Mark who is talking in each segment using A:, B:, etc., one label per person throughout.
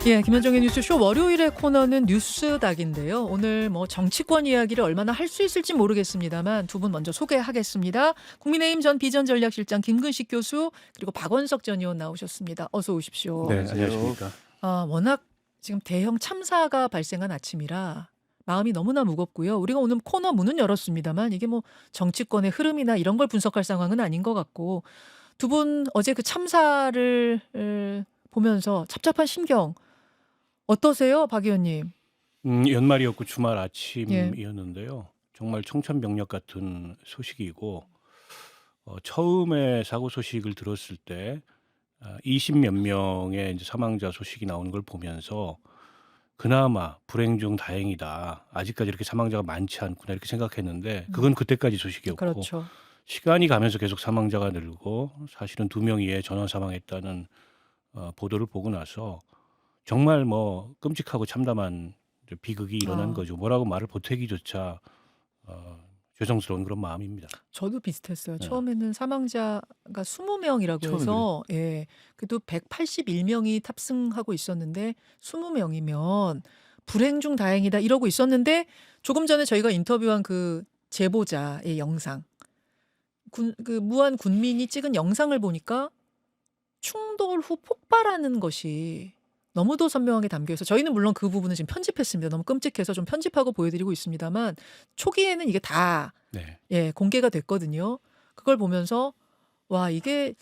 A: 예, 김현정의 뉴스쇼 월요일의 코너는 뉴스닥인데요. 오늘 뭐 정치권 이야기를 얼마나 할 수 있을지 모르겠습니다만 두 분 먼저 소개하겠습니다. 국민의힘 전 비전전략실장 김근식 교수 그리고 박원석 전 의원 나오셨습니다. 어서 오십시오.
B: 네, 안녕하십니까.
A: 워낙 지금 대형 참사가 발생한 아침이라 마음이 너무나 무겁고요. 우리가 오늘 코너 문은 열었습니다만 이게 뭐 정치권의 흐름이나 이런 걸 분석할 상황은 아닌 것 같고 두 분 어제 그 참사를 보면서 답답한 심경 어떠세요, 박 의원님?
B: 연말이었고 주말
A: 예.
B: 아침이었는데요. 정말 청천벽력 같은 소식이고 처음에 사고 소식을 들었을 때 20몇 명의 이제 사망자 소식이 나오는 걸 보면서 그나마 불행 중 다행이다. 아직까지 이렇게 사망자가 많지 않구나 이렇게 생각했는데 그건 그때까지 소식이었고
A: 그렇죠.
B: 시간이 가면서 계속 사망자가 늘고 사실은 2명이 전원 사망했다는 보도를 보고 나서 정말 뭐 끔찍하고 참담한 비극이 일어난
A: 아.
B: 거죠. 뭐라고 말을 보태기조차 죄송스러운 그런 마음입니다.
A: 저도 비슷했어요.
B: 네.
A: 처음에는 사망자가 20명이라고
B: 처음에
A: 해서 그래도 181명이 탑승하고 있었는데 20명이면 불행 중 다행이다 이러고 있었는데 조금 전에 저희가 인터뷰한 그 제보자의 영상 그 무한 군민이 찍은 영상을 보니까 충돌 후 폭발하는 것이 너무도 선명하게 담겨 있어 저희는 물론 그 부분은 지금 편집했습니다. 너무 끔찍해서 좀 편집하고 보여드리고 있습니다만 초기에는 이게 다
B: 네.
A: 공개가 됐거든요. 그걸 보면서 와 이게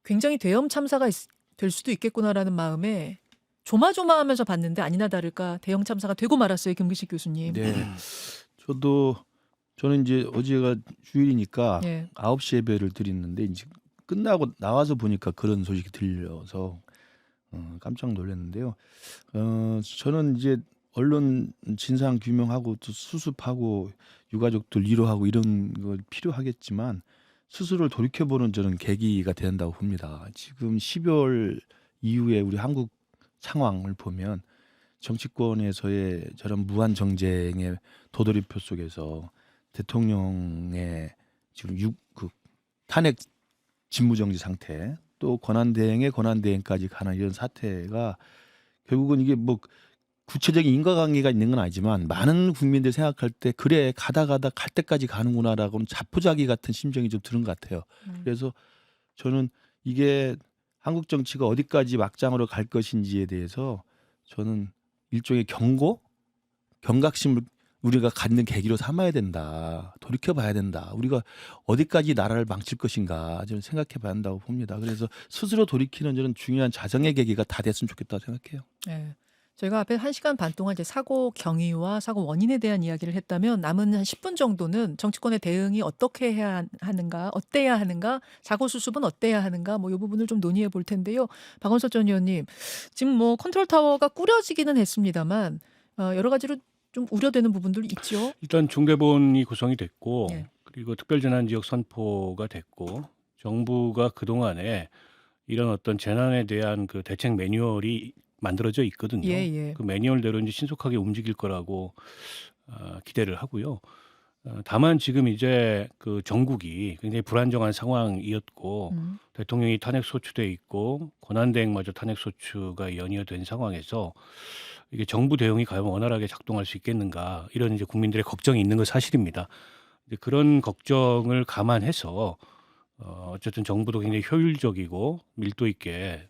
A: 굉장히 대형 참사가 될 수도 있겠구나라는 마음에 조마조마하면서 봤는데 아니나 다를까 대형 참사가 되고 말았어요. 김근식 교수님.
C: 네. 저는 이제 어제가 주일이니까
A: 예.
C: 9시 예배를 드렸는데 이제 끝나고 나와서 보니까 그런 소식이 들려서 깜짝 놀랐는데요. 저는 이제 언론 진상 규명하고 또 수습하고 유가족들 위로하고 이런 거 필요하겠지만 스스로를 돌이켜보는 저는 계기가 된다고 봅니다. 지금 12월 이후에 우리 한국 상황을 보면 정치권에서의 저런 무한 정쟁의 도돌이표 속에서 대통령의 지금 탄핵 직무정지 상태 또 권한대행의 권한대행까지 가는 이런 사태가 결국은 이게 뭐 구체적인 인과관계가 있는 건 아니지만 많은 국민들 생각할 때 그래 가다 갈 때까지 가는구나라고는 자포자기 같은 심정이 좀 드는 것 같아요. 그래서 저는 이게 한국 정치가 어디까지 막장으로 갈 것인지에 대해서 저는 일종의 경각심을 우리가 갖는 계기로 삼아야 된다. 돌이켜봐야 된다. 우리가 어디까지 나라를 망칠 것인가 저는 생각해봐야 한다고 봅니다. 그래서 스스로 돌이키는 저는 중요한 자정의 계기가 다 됐으면 좋겠다고 생각해요.
A: 네. 저희가 앞에 1시간 반 동안 이제 사고 경위와 사고 원인에 대한 이야기를 했다면 남은 한 10분 정도는 정치권의 대응이 어떻게 해야 하는가, 어때야 하는가, 사고 수습은 어때야 하는가, 뭐 이 부분을 좀 논의해 볼 텐데요. 박원석 전 의원님, 지금 뭐 컨트롤 타워가 꾸려지기는 했습니다만 여러 가지로 좀 우려되는 부분들이 있죠.
B: 일단 중대본이 구성이 됐고
A: 예.
B: 그리고 특별재난지역 선포가 됐고 정부가 그동안에 이런 어떤 재난에 대한 그 대책 매뉴얼이 만들어져 있거든요.
A: 예.
B: 그 매뉴얼대로 이제 신속하게 움직일 거라고 기대를 하고요. 다만 지금 이제 그 전국이 굉장히 불안정한 상황이었고 대통령이 탄핵 소추돼 있고 권한대행마저 탄핵 소추가 연이어된 상황에서 이게 정부 대응이 과연 원활하게 작동할 수 있겠는가 이런 이제 국민들의 걱정이 있는 건 사실입니다. 이제 그런 걱정을 감안해서 어쨌든 정부도 굉장히 효율적이고 밀도 있게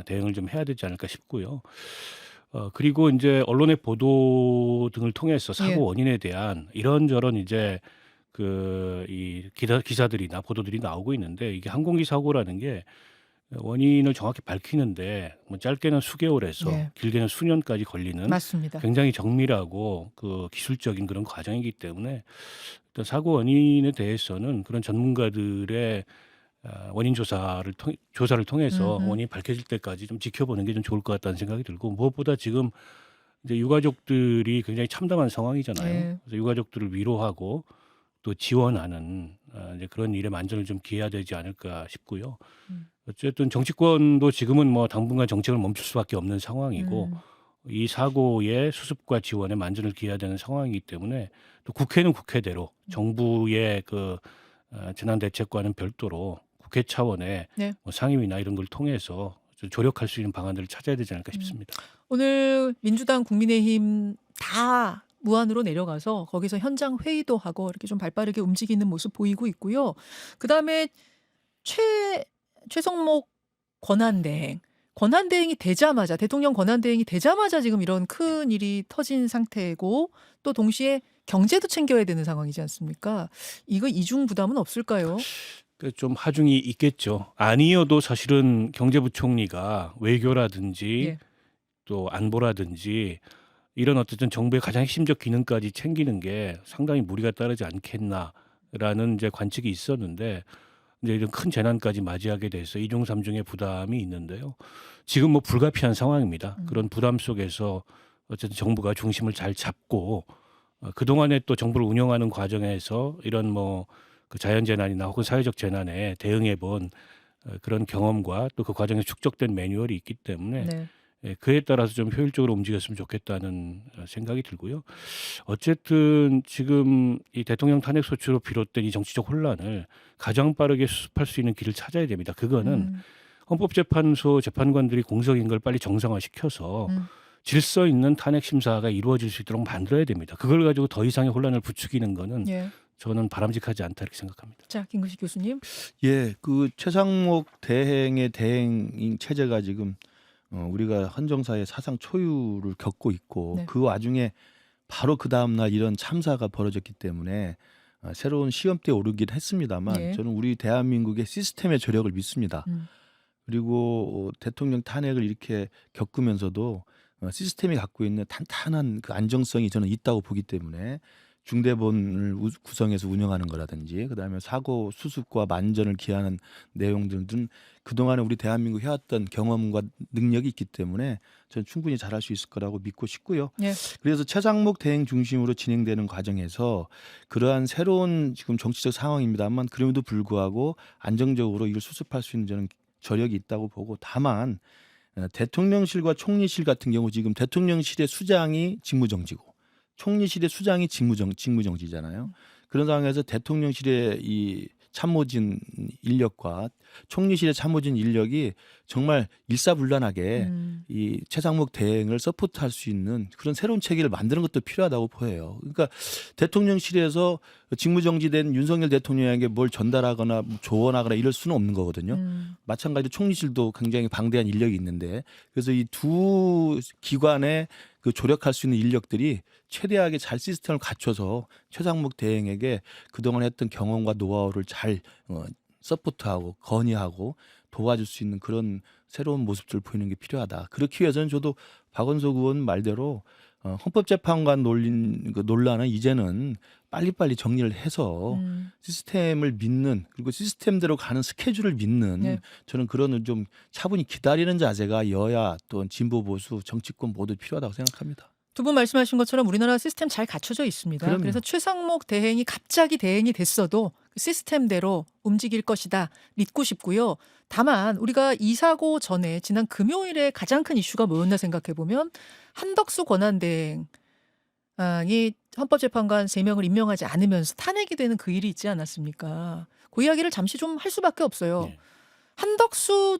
B: 대응을 좀 해야 되지 않을까 싶고요. 그리고 이제 언론의 보도 등을 통해서 사고
A: 예.
B: 원인에 대한 이런저런 이제 이 기사들이나 보도들이 나오고 있는데 이게 항공기 사고라는 게 원인을 정확히 밝히는데 뭐 짧게는 수개월에서
A: 예.
B: 길게는 수년까지 걸리는
A: 맞습니다.
B: 굉장히 정밀하고 그 기술적인 그런 과정이기 때문에 일단 사고 원인에 대해서는 그런 전문가들의 원인 조사를 통해서 원인이 밝혀질 때까지 좀 지켜보는 게 좀 좋을 것 같다는 생각이 들고 무엇보다 지금 이제 유가족들이 굉장히 참담한 상황이잖아요.
A: 예.
B: 그래서 유가족들을 위로하고 또 지원하는 이제 그런 일에 만전을 좀 기해야 되지 않을까 싶고요. 어쨌든 정치권도 지금은 뭐 당분간 정책을 멈출 수밖에 없는 상황이고 이 사고의 수습과 지원에 만전을 기해야 되는 상황이기 때문에 또 국회는 국회대로 정부의 그 재난대책과는 별도로 국회 차원의
A: 네.
B: 뭐 상임위나 이런 걸 통해서 좀 조력할 수 있는 방안들을 찾아야 되지 않을까 싶습니다.
A: 오늘 민주당, 국민의힘 다 무안으로 내려가서 거기서 현장 회의도 하고 이렇게 좀 발빠르게 움직이는 모습 보이고 있고요. 그다음에 최성목 권한대행이 되자마자 대통령 권한대행이 되자마자 지금 이런 큰 일이 터진 상태고 또 동시에 경제도 챙겨야 되는 상황이지 않습니까? 이거 이중 부담은 없을까요?
B: 좀 하중이 있겠죠. 아니어도 사실은 경제부총리가 외교라든지
A: 예.
B: 또 안보라든지 이런 어쨌든 정부의 가장 핵심적 기능까지 챙기는 게 상당히 무리가 따르지 않겠나라는 이제 관측이 있었는데 이제 이런 큰 재난까지 맞이하게 돼서 이중 삼중의 부담이 있는데요. 지금 뭐 불가피한 상황입니다. 그런 부담 속에서 어쨌든 정부가 중심을 잘 잡고 그동안에 또 정부를 운영하는 과정에서 이런 뭐 그 자연재난이나 혹은 사회적 재난에 대응해 본 그런 경험과 또 그 과정에 축적된 매뉴얼이 있기 때문에
A: 네.
B: 그에 따라서 좀 효율적으로 움직였으면 좋겠다는 생각이 들고요. 어쨌든 지금 이 대통령 탄핵 소추로 비롯된 이 정치적 혼란을 가장 빠르게 수습할 수 있는 길을 찾아야 됩니다. 그거는
A: 음.
B: 헌법재판소 재판관들이 공석인 걸 빨리 정상화시켜서
A: 음.
B: 질서 있는 탄핵 심사가 이루어질 수 있도록 만들어야 됩니다. 그걸 가지고 더 이상의 혼란을 부추기는 거는
A: 예.
B: 저는 바람직하지 않다 이렇게 생각합니다.
A: 자, 김구식 교수님.
C: 예, 그 최상목 대행의 대행 체제가 지금 우리가 헌정사의 사상 초유를 겪고 있고
A: 네.
C: 그 와중에 바로 그 다음 날 이런 참사가 벌어졌기 때문에 새로운 시험대에 오르긴 했습니다만
A: 예.
C: 저는 우리 대한민국의 시스템의 저력을 믿습니다.
A: 음.
C: 그리고 대통령 탄핵을 이렇게 겪으면서도 시스템이 갖고 있는 탄탄한 그 안정성이 저는 있다고 보기 때문에 중대본을 구성해서 운영하는 거라든지 그다음에 사고 수습과 만전을 기하는 내용들은 그동안에 우리 대한민국 해왔던 경험과 능력이 있기 때문에 저는 충분히 잘할 수 있을 거라고 믿고 싶고요.
A: 예.
C: 그래서 최상목 대행 중심으로 진행되는 과정에서 그러한 새로운 지금 정치적 상황입니다만 그럼에도 불구하고 안정적으로 이걸 수습할 수 있는 저는 저력이 있다고 보고 다만 대통령실과 총리실 같은 경우 지금 대통령실의 수장이 직무정지고 총리실의 수장이 직무정지잖아요. 그런 상황에서 대통령실의 이 참모진 인력과 총리실의 참모진 인력이 정말 일사불란하게 이 최상목 대행을 서포트할 수 있는 그런 새로운 체계를 만드는 것도 필요하다고 보여요. 그러니까 대통령실에서 직무정지된 윤석열 대통령에게 뭘 전달하거나 조언하거나 이럴 수는 없는 거거든요. 마찬가지로 총리실도 굉장히 방대한 인력이 있는데 그래서 이 두 기관에 그 조력할 수 있는 인력들이 최대하게 잘 시스템을 갖춰서 최상목 대행에게 그동안 했던 경험과 노하우를 잘 서포트하고 건의하고 도와줄 수 있는 그런 새로운 모습들을 보이는 게 필요하다. 그렇기 위해서는 저도 박원석 의원 말대로 헌법재판관 논란은 이제는 빨리빨리 정리를 해서 시스템을 믿는 그리고 시스템대로 가는 스케줄을 믿는
A: 네.
C: 저는 그런 좀 차분히 기다리는 자세가 여야 또 진보 보수 정치권 모두 필요하다고 생각합니다.
A: 두 분 말씀하신 것처럼 우리나라 시스템 잘 갖춰져 있습니다.
C: 그럼요.
A: 그래서 최상목 대행이 갑자기 대행이 됐어도 그 시스템대로 움직일 것이다 믿고 싶고요. 다만 우리가 이 사고 전에 지난 금요일에 가장 큰 이슈가 뭐였나 생각해 보면 한덕수 권한대행이 헌법재판관 3명을 임명하지 않으면서 탄핵이 되는 그 일이 있지 않았습니까? 그 이야기를 잠시 좀 할 수밖에 없어요.
B: 네.
A: 한덕수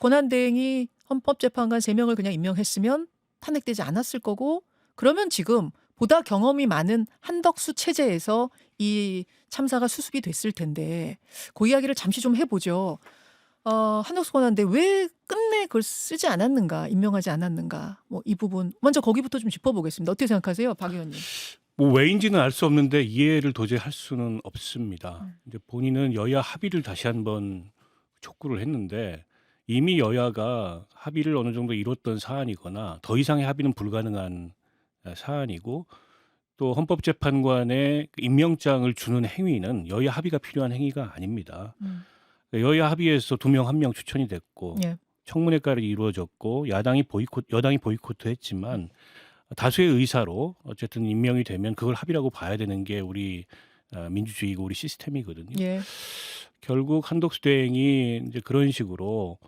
A: 권한대행이 헌법재판관 3명을 그냥 임명했으면 탄핵되지 않았을 거고 그러면 지금 보다 경험이 많은 한덕수 체제에서 이 참사가 수습이 됐을 텐데 그 이야기를 잠시 좀 해보죠. 한덕수 권한대 왜 끝내 그걸 쓰지 않았는가, 임명하지 않았는가, 뭐 이 부분 먼저 거기부터 좀 짚어보겠습니다. 어떻게 생각하세요, 박 의원님?
B: 뭐 왜인지는 알 수 없는데 이해를 도저히 할 수는 없습니다. 이제 본인은 여야 합의를 다시 한번 촉구를 했는데 이미 여야가 합의를 어느 정도 이뤘던 사안이거나 더 이상의 합의는 불가능한 사안이고 또 헌법재판관의 그 임명장을 주는 행위는 여야 합의가 필요한 행위가 아닙니다. 여야 합의에서 2명 1명 추천이 됐고
A: 예.
B: 청문회까지 이루어졌고 여당이 보이콧했지만 다수의 의사로 어쨌든 임명이 되면 그걸 합의라고 봐야 되는 게 우리 민주주의고 우리 시스템이거든요.
A: 예.
B: 결국 한덕수 대행이 이제 그런 식으로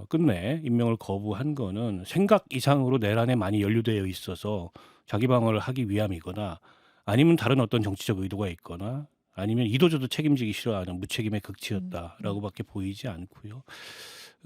B: 끝내 임명을 거부한 거는 생각 이상으로 내란에 많이 연루되어 있어서 자기 방어를 하기 위함이거나 아니면 다른 어떤 정치적 의도가 있거나 아니면 이도저도 책임지기 싫어하는 무책임의 극치였다라고밖에 보이지 않고요.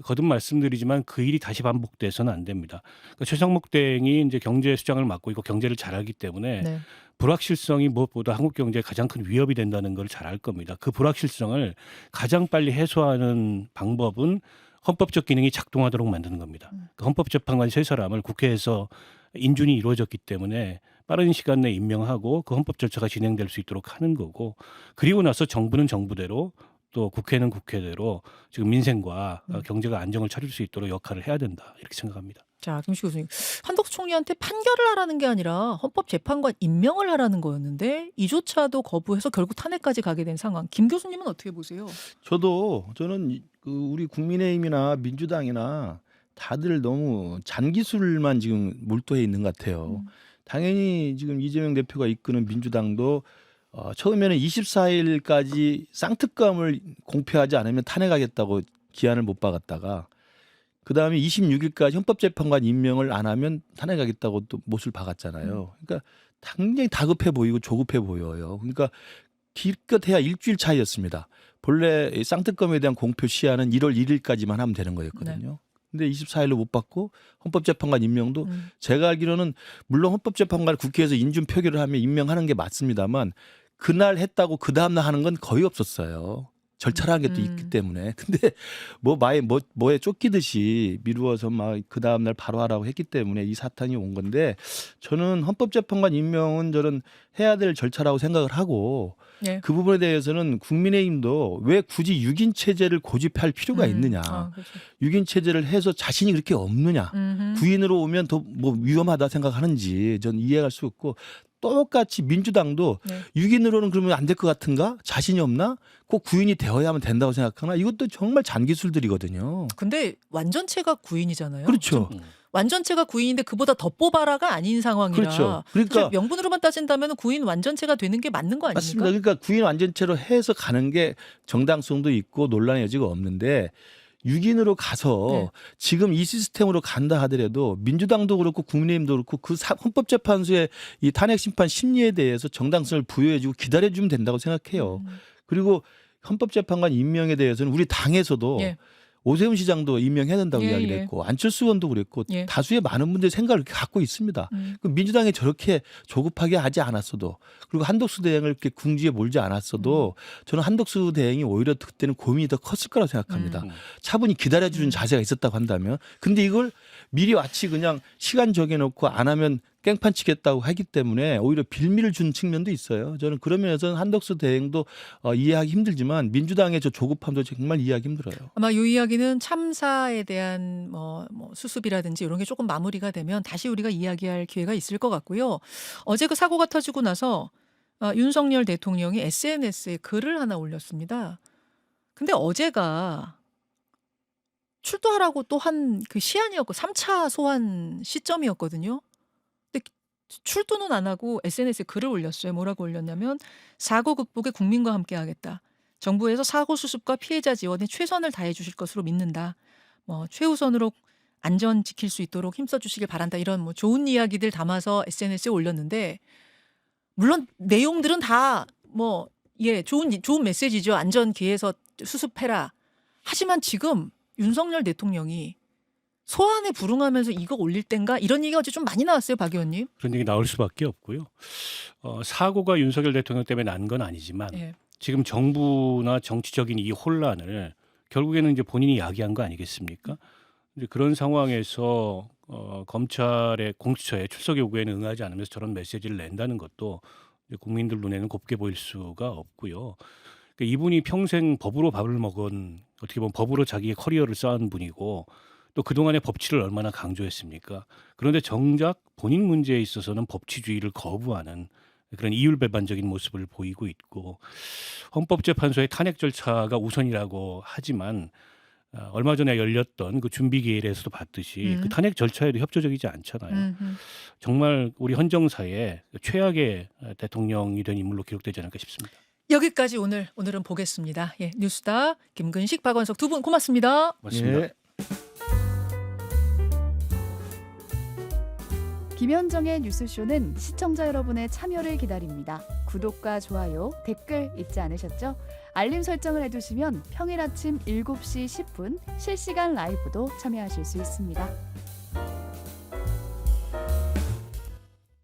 B: 거듭 말씀드리지만 그 일이 다시 반복돼서는 안 됩니다. 그러니까 최상목 대행이 이제 경제 수장을 맡고 있고 경제를 잘하기 때문에
A: 네.
B: 불확실성이 무엇보다 한국 경제에 가장 큰 위협이 된다는 걸 잘 알 겁니다. 그 불확실성을 가장 빨리 해소하는 방법은 헌법적 기능이 작동하도록 만드는 겁니다. 그 헌법재판관 세 사람을 국회에서 인준이 이루어졌기 때문에 빠른 시간 내에 임명하고 그 헌법 절차가 진행될 수 있도록 하는 거고, 그리고 나서 정부는 정부대로 또 국회는 국회대로 지금 민생과 경제가 안정을 차릴 수 있도록 역할을 해야 된다, 이렇게 생각합니다.
A: 자, 김시 교수님. 한덕수 총리한테 판결을 하라는 게 아니라 헌법재판관 임명을 하라는 거였는데 이조차도 거부해서 결국 탄핵까지 가게 된 상황. 김 교수님은 어떻게 보세요?
C: 저는 그 우리 국민의힘이나 민주당이나 다들 너무 잔기술만 지금 몰두해 있는 것 같아요. 당연히 지금 이재명 대표가 이끄는 민주당도 처음에는 24일까지 쌍특검을 공표하지 않으면 탄핵하겠다고 기한을 못 박았다가 그다음에 26일까지 헌법재판관 임명을 안 하면 탄핵하겠다고 또 못을 박았잖아요. 그러니까 당연히 다급해 보이고 조급해 보여요. 그러니까 기껏해야 일주일 차이였습니다. 본래 이 쌍특검에 대한 공표 시한은 1월 1일까지만 하면 되는 거였거든요. 근데 24일로 못 받고 헌법재판관 임명도 제가 알기로는 물론 헌법재판관을 국회에서 인준 표결을 하면 임명하는 게 맞습니다만 그날 했다고 그 다음날 하는 건 거의 없었어요. 절차라는 게 또 있기 때문에. 근데 뭐에 쫓기듯이 미루어서 막 그 다음날 바로 하라고 했기 때문에 이 사탄이 온 건데, 저는 헌법재판관 임명은 저는 해야 될 절차라고 생각을 하고
A: 네.
C: 그 부분에 대해서는 국민의힘도 왜 굳이 6인 체제를 고집할 필요가 있느냐.
A: 그렇죠.
C: 6인 체제를 해서 자신이 그렇게 없느냐. 9인으로 오면 더 뭐 위험하다 생각하는지 전 이해할 수 없고, 똑같이 민주당도 6인으로는 그러면 안 될 것 같은가? 자신이 없나? 꼭 9인이 되어야만 된다고 생각하나? 이것도 정말 잔기술들이거든요.
A: 근데 완전체가 9인이잖아요.
C: 그렇죠.
A: 완전체가 9인인데 그보다 더 뽑아라가 아닌 상황이라.
C: 그렇죠. 그러니까
A: 사실 명분으로만 따진다면 9인 완전체가 되는 게 맞는 거 아닙니까?
C: 맞습니다. 그러니까 9인 완전체로 해서 가는 게 정당성도 있고 논란의 여지가 없는데 6인으로 가서 지금 이 시스템으로 간다 하더라도 민주당도 그렇고 국민의힘도 그렇고 그 헌법재판소의 이 탄핵 심판 심리에 대해서 정당성을 부여해주고 기다려주면 된다고 생각해요. 그리고 헌법재판관 임명에 대해서는 우리 당에서도 오세훈 시장도 임명해야 된다고 이야기를 했고 안철수 의원도 그랬고 다수의 많은 분들이 생각을 이렇게 갖고 있습니다. 민주당이 저렇게 조급하게 하지 않았어도, 그리고 한덕수 대행을 이렇게 궁지에 몰지 않았어도 저는 한덕수 대행이 오히려 그때는 고민이 더 컸을 거라고 생각합니다. 차분히 기다려주는 자세가 있었다고 한다면. 근데 이걸 미리 마치 그냥 시간 정해놓고 안 하면 깽판 치겠다고 하기 때문에 오히려 빌미를 준 측면도 있어요. 저는 그런 면에서는 한덕수 대행도 이해하기 힘들지만 민주당의 저 조급함도 정말 이해하기 힘들어요.
A: 아마 이 이야기는 참사에 대한 뭐 수습이라든지 이런 게 조금 마무리가 되면 다시 우리가 이야기할 기회가 있을 것 같고요. 어제 그 사고가 터지고 나서 윤석열 대통령이 SNS에 글을 하나 올렸습니다. 근데 어제가 출두하라고 또 한 그 시한이었고 3차 소환 시점이었거든요. 근데 출두는 안 하고 SNS에 글을 올렸어요. 뭐라고 올렸냐면 사고 극복에 국민과 함께 하겠다. 정부에서 사고 수습과 피해자 지원에 최선을 다해 주실 것으로 믿는다. 뭐 최우선으로 안전 지킬 수 있도록 힘써 주시길 바란다. 이런 뭐 좋은 이야기들 담아서 SNS에 올렸는데, 물론 내용들은 다 뭐 좋은 메시지죠. 안전 기해서 수습해라. 하지만 지금 윤석열 대통령이 소환에 불응하면서 이거 올릴 땐가 이런 얘기가 어제 좀 많이 나왔어요, 박 의원님.
B: 그런 얘기 나올 수밖에 없고요. 사고가 윤석열 대통령 때문에 난 건 아니지만 지금 정부나 정치적인 이 혼란을 결국에는 이제 본인이 야기한 거 아니겠습니까? 이제 그런 상황에서 검찰의 공수처의 출석 요구에는 응하지 않으면서 저런 메시지를 낸다는 것도 이제 국민들 눈에는 곱게 보일 수가 없고요. 그러니까 이분이 평생 법으로 밥을 먹은, 어떻게 보면 법으로 자기의 커리어를 쌓은 분이고 또 그동안의 법치를 얼마나 강조했습니까? 그런데 정작 본인 문제에 있어서는 법치주의를 거부하는 그런 이율배반적인 모습을 보이고 있고, 헌법재판소의 탄핵 절차가 우선이라고 하지만 얼마 전에 열렸던 그 준비기일에서도 봤듯이 그 탄핵 절차에도 협조적이지 않잖아요. 정말 우리 헌정사의 최악의 대통령이 된 인물로 기록되지 않을까 싶습니다.
A: 여기까지 오늘은 보겠습니다. 뉴스다 김근식, 박원석 두 분 고맙습니다.
B: 고맙습니다.
D: 김현정의 뉴스쇼는 시청자 여러분의 참여를 기다립니다. 구독과 좋아요, 댓글 잊지 않으셨죠? 알림 설정을 해두시면 평일 아침 7시 10분 실시간 라이브도 참여하실 수 있습니다.